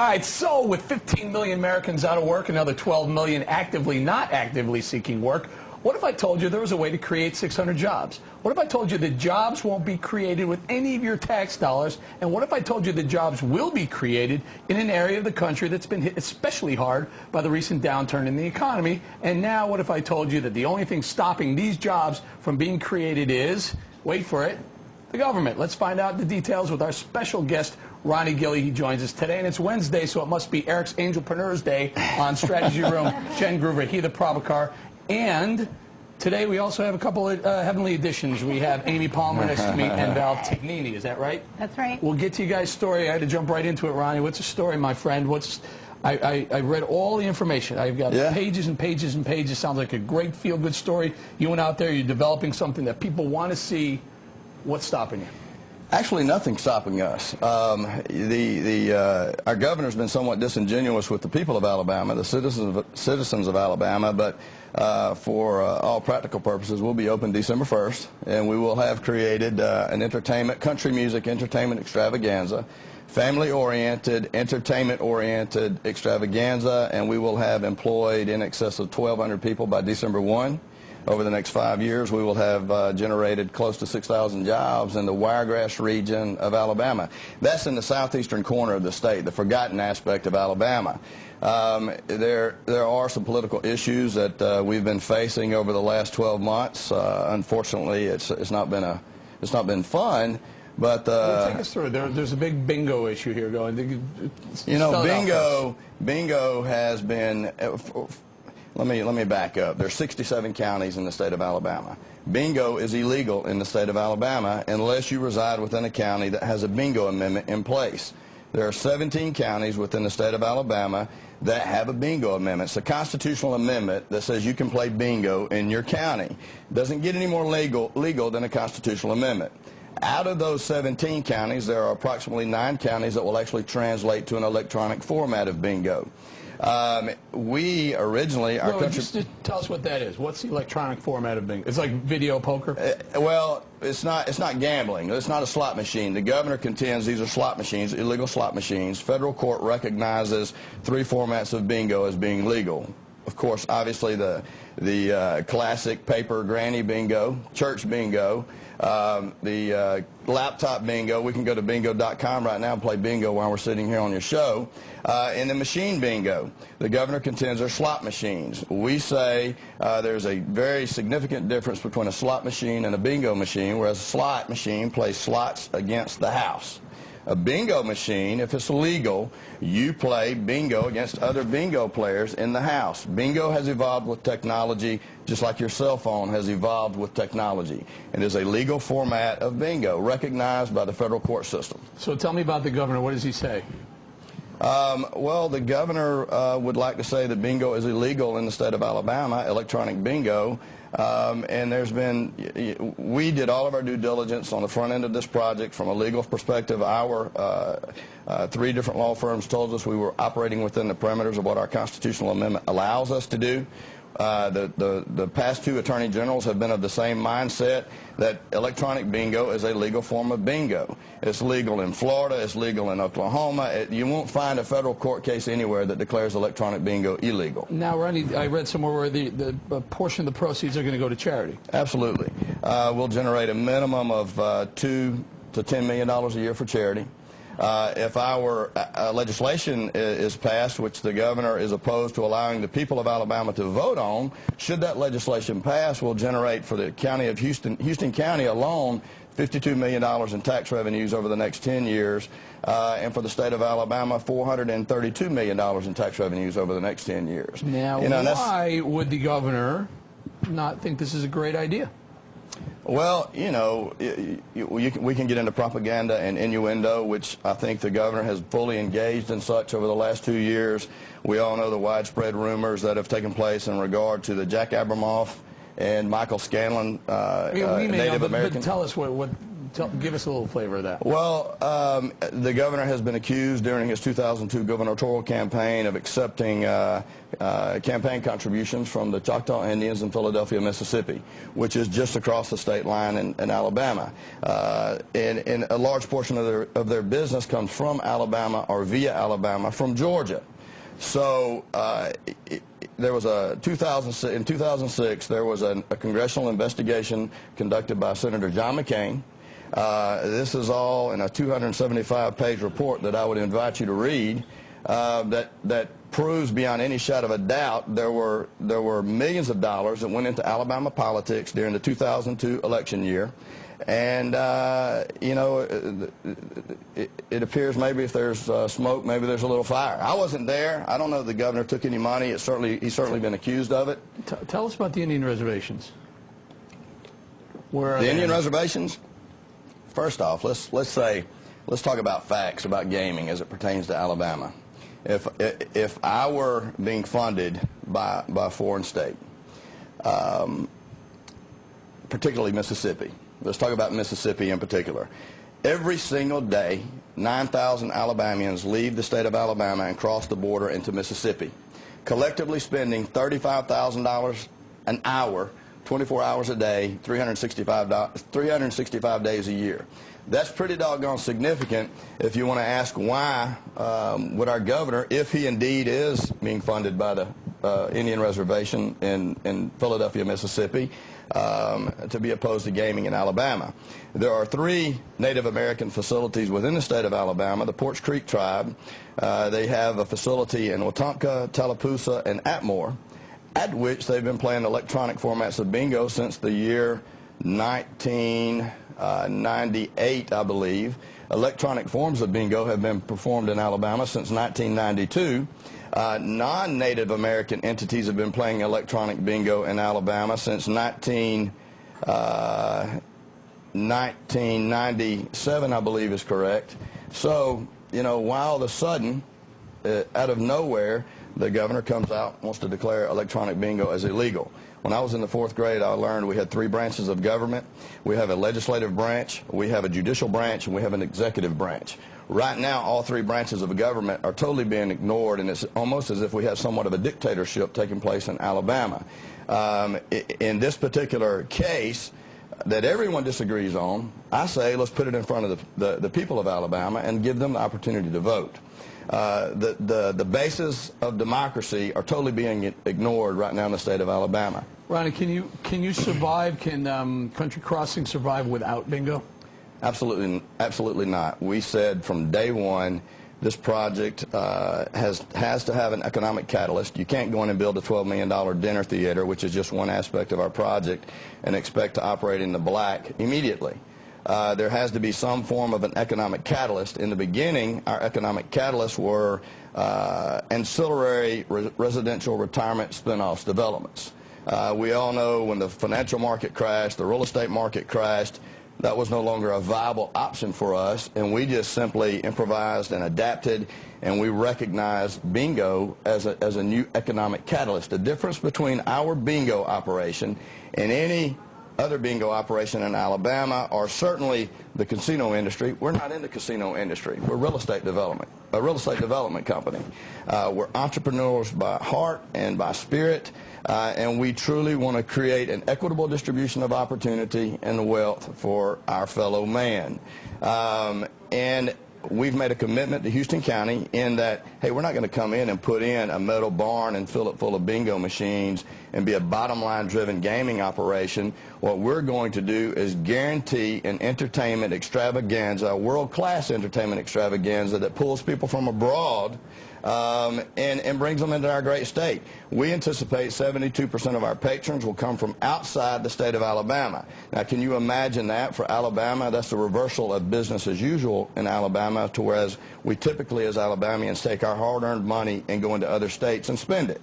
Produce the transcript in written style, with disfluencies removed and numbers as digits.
All right, so with 15 million Americans out of work, another 12 million not actively seeking work, what if I told you there was a way to create 600 jobs? What if I told you that jobs won't be created with any of your tax dollars? And what if I told you that jobs will be created in an area of the country that's been hit especially hard by the recent downturn in the economy? And now what if I told you that the only thing stopping these jobs from being created is, wait for it, the government? Let's find out the details with our special guest, Ronnie Gilley. He joins us today, and it's Wednesday, so it must be Eric's Angelpreneurs Day on Strategy Room. Jen Groover, Heather Prabhakar, and today we also have a couple of heavenly additions. We have Amy Palmer next to me and Val Tignini. Is that right? That's right. We'll get to you guys' story. I had to jump right into it, Ronnie. What's the story, my friend? I read all the information. I've got pages and pages and pages. Sounds like a great feel-good story. You went out there, you're developing something that people want to see. What's stopping you? Actually, nothing's stopping us. Our governor's been somewhat disingenuous with the people of Alabama, the citizens of Alabama, but for all practical purposes, we'll be open December 1st, and we will have created an country music entertainment extravaganza, family-oriented, entertainment-oriented extravaganza, and we will have employed in excess of 1,200 people by December 1. Over the next 5 years, we will have generated close to 6,000 jobs in the Wiregrass region of Alabama. That's in the southeastern corner of the state, the forgotten aspect of Alabama. There are some political issues that we've been facing over the last 12 months. Unfortunately, it's not been fun. But take us through. There's a big bingo issue here going. You know, bingo has been. Let me back up. There are 67 counties in the state of Alabama. Bingo is illegal in the state of Alabama unless you reside within a county that has a bingo amendment in place. There are 17 counties within the state of Alabama that have a bingo amendment. It's a constitutional amendment that says you can play bingo in your county. It doesn't get any more legal than a constitutional amendment. Out of those 17 counties, there are approximately 9 counties that will actually translate to an electronic format of bingo. We originally, just tell us what that is. What's the electronic format of bingo? It's like video poker? Well, it's not gambling. It's not a slot machine. The governor contends these are slot machines, illegal slot machines. Federal court recognizes 3 formats of bingo as being legal. Of course, obviously the classic paper granny bingo, church bingo, the laptop bingo. We can go to bingo.com right now and play bingo while we're sitting here on your show. And the machine bingo. The governor contends they're slot machines. We say there's a very significant difference between a slot machine and a bingo machine, whereas a slot machine plays slots against the house. A bingo machine, if it's legal, you play bingo against other bingo players in the house. Bingo has evolved with technology, just like your cell phone has evolved with technology. It is a legal format of bingo, recognized by the federal court system. So tell me about the governor. What does he say? Well, the governor would like to say that bingo is illegal in the state of Alabama, electronic bingo. And we did all of our due diligence on the front end of this project from a legal perspective. Our 3 different law firms told us we were operating within the parameters of what our constitutional amendment allows us to do. The past 2 attorney generals have been of the same mindset that electronic bingo is a legal form of bingo. It's legal in Florida. It's legal in Oklahoma. You won't find a federal court case anywhere that declares electronic bingo illegal. Now, Ronnie, I read somewhere where the portion of the proceeds are going to go to charity. Absolutely. We'll generate a minimum of $2 to $10 million a year for charity. If our legislation is passed, which the governor is opposed to allowing the people of Alabama to vote on, should that legislation pass, we'll generate for the county of Houston County alone, $52 million in tax revenues over the next 10 years, and for the state of Alabama, $432 million in tax revenues over the next 10 years. Now, why would the governor not think this is a great idea? Well, you know, we can get into propaganda and innuendo, which I think the governor has fully engaged in such over the last 2 years. We all know the widespread rumors that have taken place in regard to the Jack Abramoff and Michael Scanlon Native American. But tell us what Give us a little flavor of that. Well, the governor has been accused during his 2002 gubernatorial campaign of accepting campaign contributions from the Choctaw Indians in Philadelphia, Mississippi, which is just across the state line in Alabama. And a large portion of their business comes from Alabama or via Alabama from Georgia. So there was in 2006, there was a congressional investigation conducted by Senator John McCain. This is all in a 275-page report that I would invite you to read, that proves beyond any shadow of a doubt there were millions of dollars that went into Alabama politics during the 2002 election year. And, you know, it appears maybe if there's smoke, maybe there's a little fire. I wasn't there. I don't know if the governor took any money. He's certainly been accused of it. Tell us about the Indian reservations. Where are the they? Indian reservations? First off, let's talk about facts about gaming as it pertains to Alabama. If I were being funded by a foreign state, particularly Mississippi, let's talk about Mississippi in particular. Every single day, 9,000 Alabamians leave the state of Alabama and cross the border into Mississippi, collectively spending $35,000 an hour, 24 hours a day, 365 days a year. That's pretty doggone significant if you want to ask why would our governor, if he indeed is being funded by the Indian reservation in Philadelphia, Mississippi, to be opposed to gaming in Alabama. There are 3 Native American facilities within the state of Alabama. The Porch Creek Tribe, they have a facility in Wetumpka, Tallapoosa, and Atmore, at which they've been playing electronic formats of bingo since the year 1998, I believe. Electronic forms of bingo have been performed in Alabama since 1992. Non-Native American entities have been playing electronic bingo in Alabama since 1997, I believe is correct. So, you know, why all of a sudden, out of nowhere, the governor comes out and wants to declare electronic bingo as illegal. When I was in the 4th grade, I learned we had 3 branches of government. We have a legislative branch, we have a judicial branch, and we have an executive branch. Right now, all 3 branches of government are totally being ignored, and it's almost as if we have somewhat of a dictatorship taking place in Alabama. In this particular case that everyone disagrees on, I say let's put it in front of the people of Alabama and give them the opportunity to vote. The basis of democracy are totally being ignored right now in the state of Alabama. Ronnie, can you survive? Can Country Crossing survive without bingo? Absolutely not. We said from day one, this project has to have an economic catalyst. You can't go in and build a $12 million dinner theater, which is just one aspect of our project, and expect to operate in the black immediately. There has to be some form of an economic catalyst. In the beginning, our economic catalysts were ancillary residential retirement spinoffs developments. We all know when the financial market crashed, the real estate market crashed, that was no longer a viable option for us, and we just simply improvised and adapted, and we recognized bingo as a new economic catalyst. The difference between our bingo operation and any other bingo operation in Alabama, or certainly the casino industry, we're not in the casino industry. We're a real estate development company. We're entrepreneurs by heart and by spirit, and we truly want to create an equitable distribution of opportunity and wealth for our fellow man. And we've made a commitment to Houston County in that, hey, we're not going to come in and put in a metal barn and fill it full of bingo machines and be a bottom-line driven gaming operation. What we're going to do is guarantee an entertainment extravaganza, a world-class entertainment extravaganza that pulls people from abroad and brings them into our great state. We anticipate 72% of our patrons will come from outside the state of Alabama. Now, can you imagine that for Alabama? That's the reversal of business as usual in Alabama, to whereas we typically as Alabamians take our hard-earned money and go into other states and spend it.